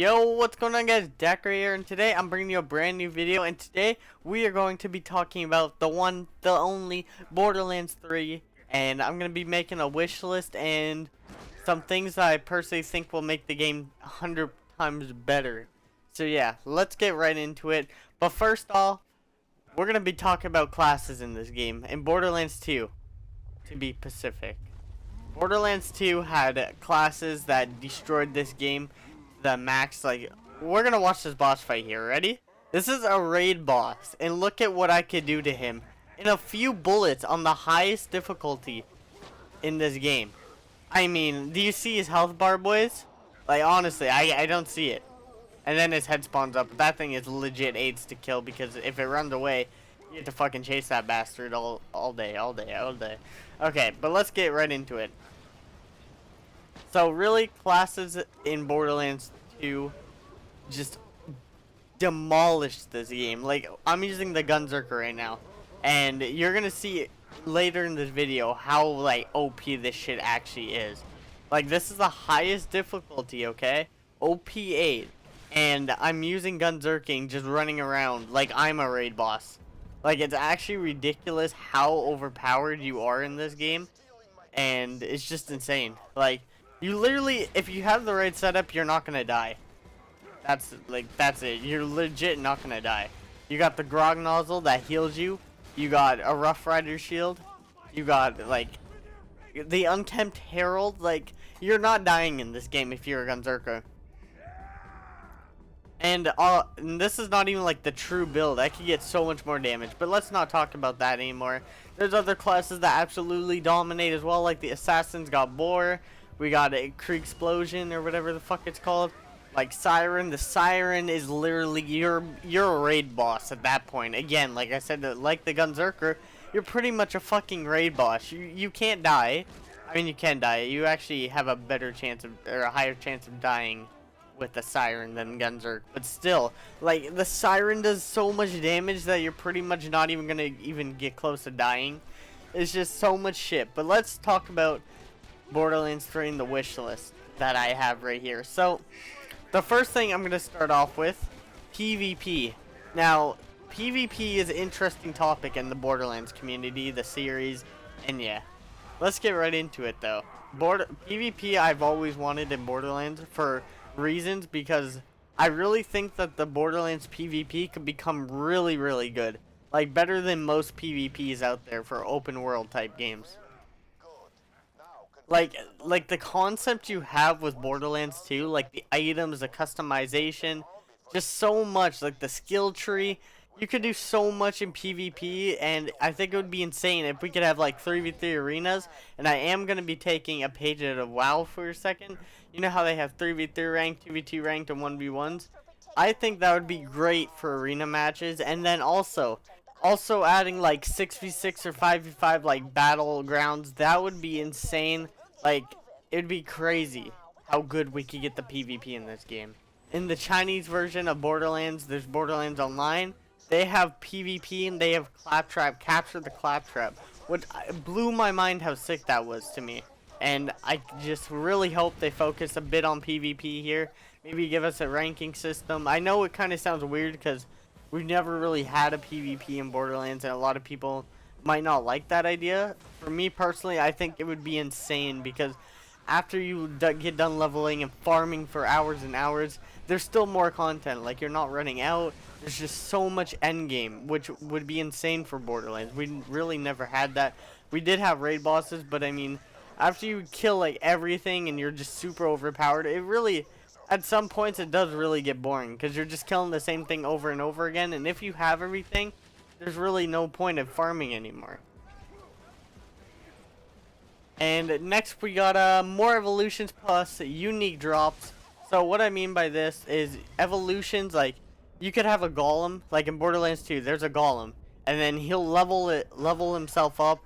Yo, what's going on, guys? Daiquirii here, and today I'm bringing you a brand new video, and today we are going to be talking about the one, the only Borderlands 3, and I'm going to be making a wish list and some things that I personally think will make the game 100 times better. So yeah, let's get right into it. But first off, we're going to be talking about classes in this game, in Borderlands 2, to be specific. Borderlands 2 had classes that destroyed this game the max. Like, we're gonna watch this boss fight here. Ready? This is a raid boss, and look at what I could do to him in a few bullets on the highest difficulty in this game. I mean, do you see his health bar, boys? Like, honestly, I don't see it. And then his head spawns up. That thing is legit AIDS to kill, because if it runs away, you have to fucking chase that bastard all day. Okay, but let's get right into it. So really, classes in Borderlands 2 just demolished this game. Like, I'm using the Gunzerker right now, and you're gonna see later in this video how like OP this shit actually is. Like, this is the highest difficulty, okay? OP 8, and I'm using Gunzerking, just running around like I'm a raid boss. Like, it's actually ridiculous how overpowered you are in this game, and it's just insane. Like, you literally, if you have the right setup, you're not gonna die. That's it. You're legit not gonna die. You got the grog nozzle that heals you. You got a Rough Rider shield. You got, like, the Unkempt Herald. Like, you're not dying in this game if you're a Gunzerker. And this is not even like the true build. I could get so much more damage, but let's not talk about that anymore. There's other classes that absolutely dominate as well, like the Assassin's got Boar. We got a Krieg Explosion or whatever the fuck it's called. Like Siren. The Siren is literally you're a raid boss at that point. Again, like I said, like the Gunzerker, you're pretty much a fucking raid boss. You can't die. I mean, you can die. You actually have a better chance of, or a higher chance of dying with the Siren than Gunzerk. But still, like, the Siren does so much damage that you're pretty much not even gonna even get close to dying. It's just so much shit. But let's talk about Borderlands 3 in the wish list that I have right here. So, the first thing I'm going to start off with, PvP. Now, PvP is an interesting topic in the Borderlands community, the series, and yeah. Let's get right into it, though. PvP I've always wanted in Borderlands for reasons, because I really think that the Borderlands PvP could become really, really good. Like, better than most PvPs out there for open world type games. Like the concept you have with Borderlands 2, like the items, the customization, just so much, like the skill tree. You could do so much in PvP, and I think it would be insane if we could have like 3v3 arenas. And I am going to be taking a page out of WoW for a second. You know how they have 3v3 ranked, 2v2 ranked, and 1v1s? I think that would be great for arena matches, and then also adding like 6v6 or 5v5 like battlegrounds. That would be insane. Like, it'd be crazy how good we could get the PvP in this game. In the Chinese version of Borderlands, there's Borderlands Online. They have PvP and they have Claptrap, Capture the Claptrap, which blew my mind how sick that was to me. And I just really hope they focus a bit on PvP here. Maybe give us a ranking system. I know it kind of sounds weird because we've never really had a PvP in Borderlands, and a lot of people might not like that idea. For me personally, I think it would be insane, because after you get done leveling and farming for hours and hours, there's still more content. Like, you're not running out. There's just so much endgame, which would be insane for Borderlands. We really never had that. We did have raid bosses, but I mean, after you kill like everything and you're just super overpowered, it really, at some points, it does really get boring, because you're just killing the same thing over and over again. And if you have everything, there's really no point of farming anymore. And next we got more evolutions plus unique drops. So what I mean by this is evolutions, like you could have a golem, like in Borderlands 2, there's a golem, and then he'll level himself up,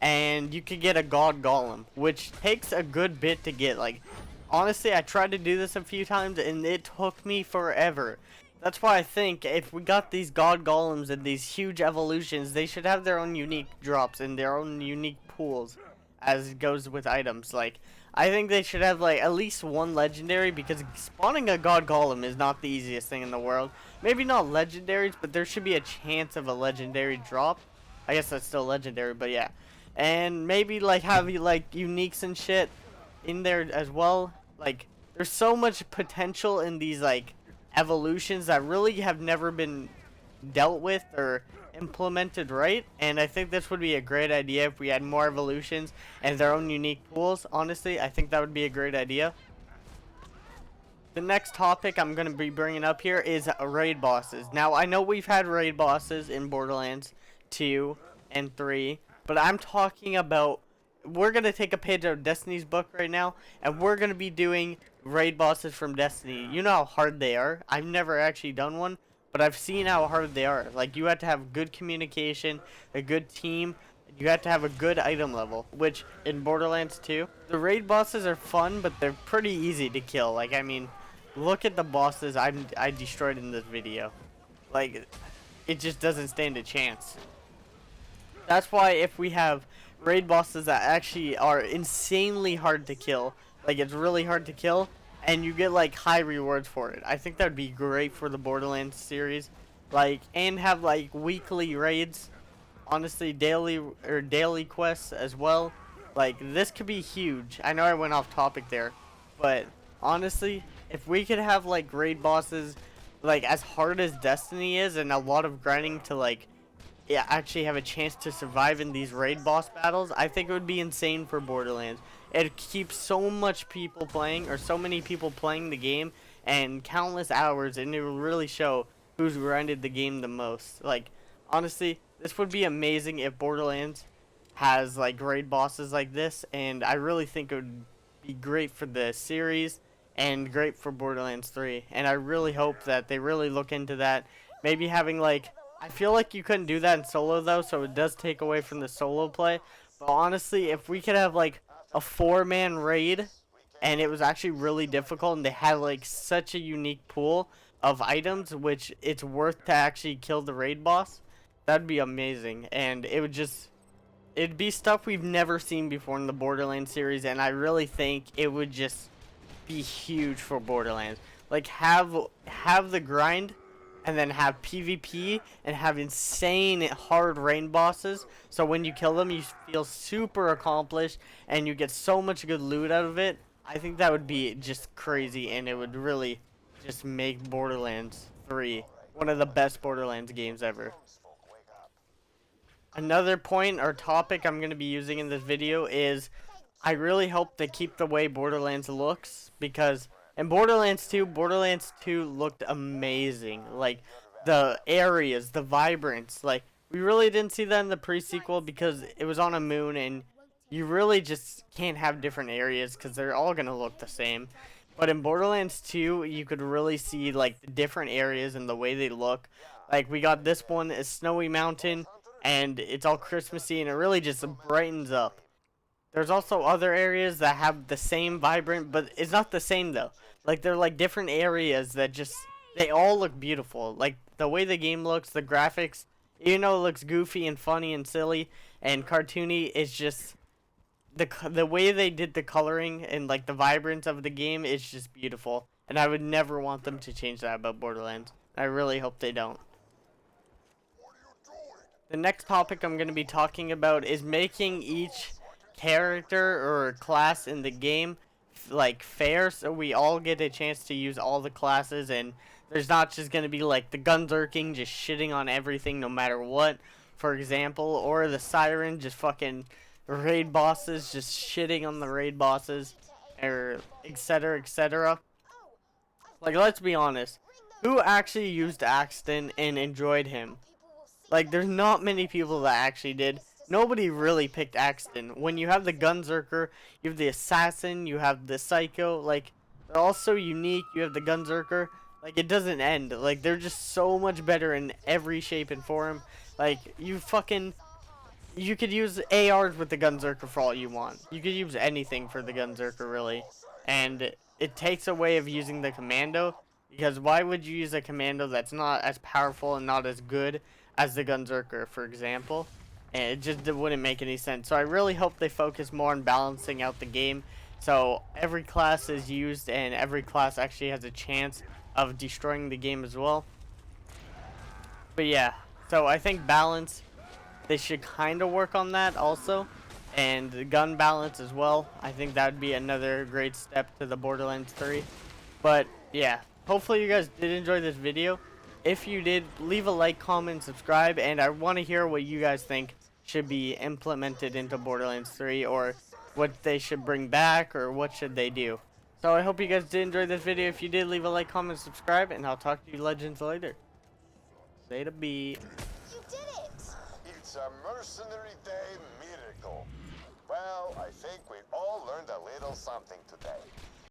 and you could get a god golem, which takes a good bit to get. Like, honestly, I tried to do this a few times and it took me forever. That's why I think if we got these god golems and these huge evolutions, they should have their own unique drops and their own unique pools, as it goes with items. Like, I think they should have like at least one legendary, because spawning a god golem is not the easiest thing in the world. Maybe not legendaries, but there should be a chance of a legendary drop. I guess that's still legendary, but yeah. And maybe like have like uniques and shit in there as well. Like there's so much potential in these like evolutions that really have never been dealt with or implemented right, and I think this would be a great idea if we had more evolutions and their own unique pools. Honestly, I think that would be a great idea. The next topic I'm going to be bringing up here is raid bosses. Now, I know we've had raid bosses in Borderlands 2 and 3, but I'm talking about, we're going to take a page out of Destiny's book right now, and we're going to be doing raid bosses from Destiny. You know how hard they are. I've never actually done one, but I've seen how hard they are. Like, you have to have good communication, a good team, you have to have a good item level, which in Borderlands 2, the raid bosses are fun, but they're pretty easy to kill. Like, I mean, look at the bosses I destroyed in this video. Like, it just doesn't stand a chance. That's why if we have raid bosses that actually are insanely hard to kill, like it's really hard to kill, and you get like high rewards for it, I think that would be great for the Borderlands series. Like, and have like weekly raids, honestly, daily quests as well. Like, this could be huge. I know I went off topic there, but honestly, if we could have like raid bosses like as hard as Destiny is, and a lot of grinding to like, yeah, actually have a chance to survive in these raid boss battles, I think it would be insane for Borderlands. It keeps so much people playing, or so many people playing the game, and countless hours, and it will really show who's grinded the game the most. Like, honestly, this would be amazing if Borderlands has like raid bosses like this, and I really think it would be great for the series and great for Borderlands 3. And I really hope that they really look into that. Maybe having like, I feel like you couldn't do that in solo though, so it does take away from the solo play. But honestly, if we could have like a 4-man raid, and it was actually really difficult, and they had like such a unique pool of items, which it's worth to actually kill the raid boss, that'd be amazing. And it would just, it'd be stuff we've never seen before in the Borderlands series, and I really think it would just be huge for Borderlands. Like, have the grind, and then have PvP, and have insane hard raid bosses, so when you kill them you feel super accomplished and you get so much good loot out of it. I think that would be just crazy, and it would really just make Borderlands 3 one of the best Borderlands games ever. Another point or topic I'm going to be using in this video is, I really hope they keep the way Borderlands looks, because in Borderlands 2 looked amazing. Like, the areas, the vibrance, like, we really didn't see that in the pre-sequel because it was on a moon, and you really just can't have different areas because they're all going to look the same. But in Borderlands 2, you could really see like the different areas and the way they look. Like, we got this one, a snowy mountain, and it's all Christmassy, and it really just brightens up. There's also other areas that have the same vibrant, but it's not the same though. Like, they're like different areas that just, they all look beautiful. Like, the way the game looks, the graphics, even though it looks goofy and funny and silly and cartoony, it's just, the way they did the coloring and like the vibrance of the game is just beautiful. And I would never want them to change that about Borderlands. I really hope they don't. The next topic I'm going to be talking about is making each character or class in the game like fair, so we all get a chance to use all the classes, and there's not just going to be like the Gunzerking just shitting on everything no matter what, for example, or the Siren just fucking raid bosses just shitting on the raid bosses, or etc, etc. Like, let's be honest, who actually used Axton and enjoyed him? Like, there's not many people that actually did. Nobody really picked Axton. When you have the Gunzerker, you have the Assassin, you have the Psycho, like, they're all so unique. You have the Gunzerker, like, it doesn't end. Like, they're just so much better in every shape and form. Like, you could use ARs with the Gunzerker for all you want. You could use anything for the Gunzerker, really. And it takes away of using the Commando, because why would you use a Commando that's not as powerful and not as good as the Gunzerker, for example? And it just wouldn't make any sense. So I really hope they focus more on balancing out the game So every class is used, and every class actually has a chance of destroying the game as well. But yeah, so I think balance, they should kind of work on that also. And the gun balance as well. I think that would be another great step to the Borderlands 3. But yeah, hopefully you guys did enjoy this video. If you did, leave a like, comment, subscribe, and I want to hear what you guys think should be implemented into Borderlands 3, or what they should bring back, or what should they do. So I hope you guys did enjoy this video. If you did, leave a like, comment, subscribe, and I'll talk to you legends later. Say to be. You did it! It's a mercenary day miracle. Well, I think we all learned a little something today.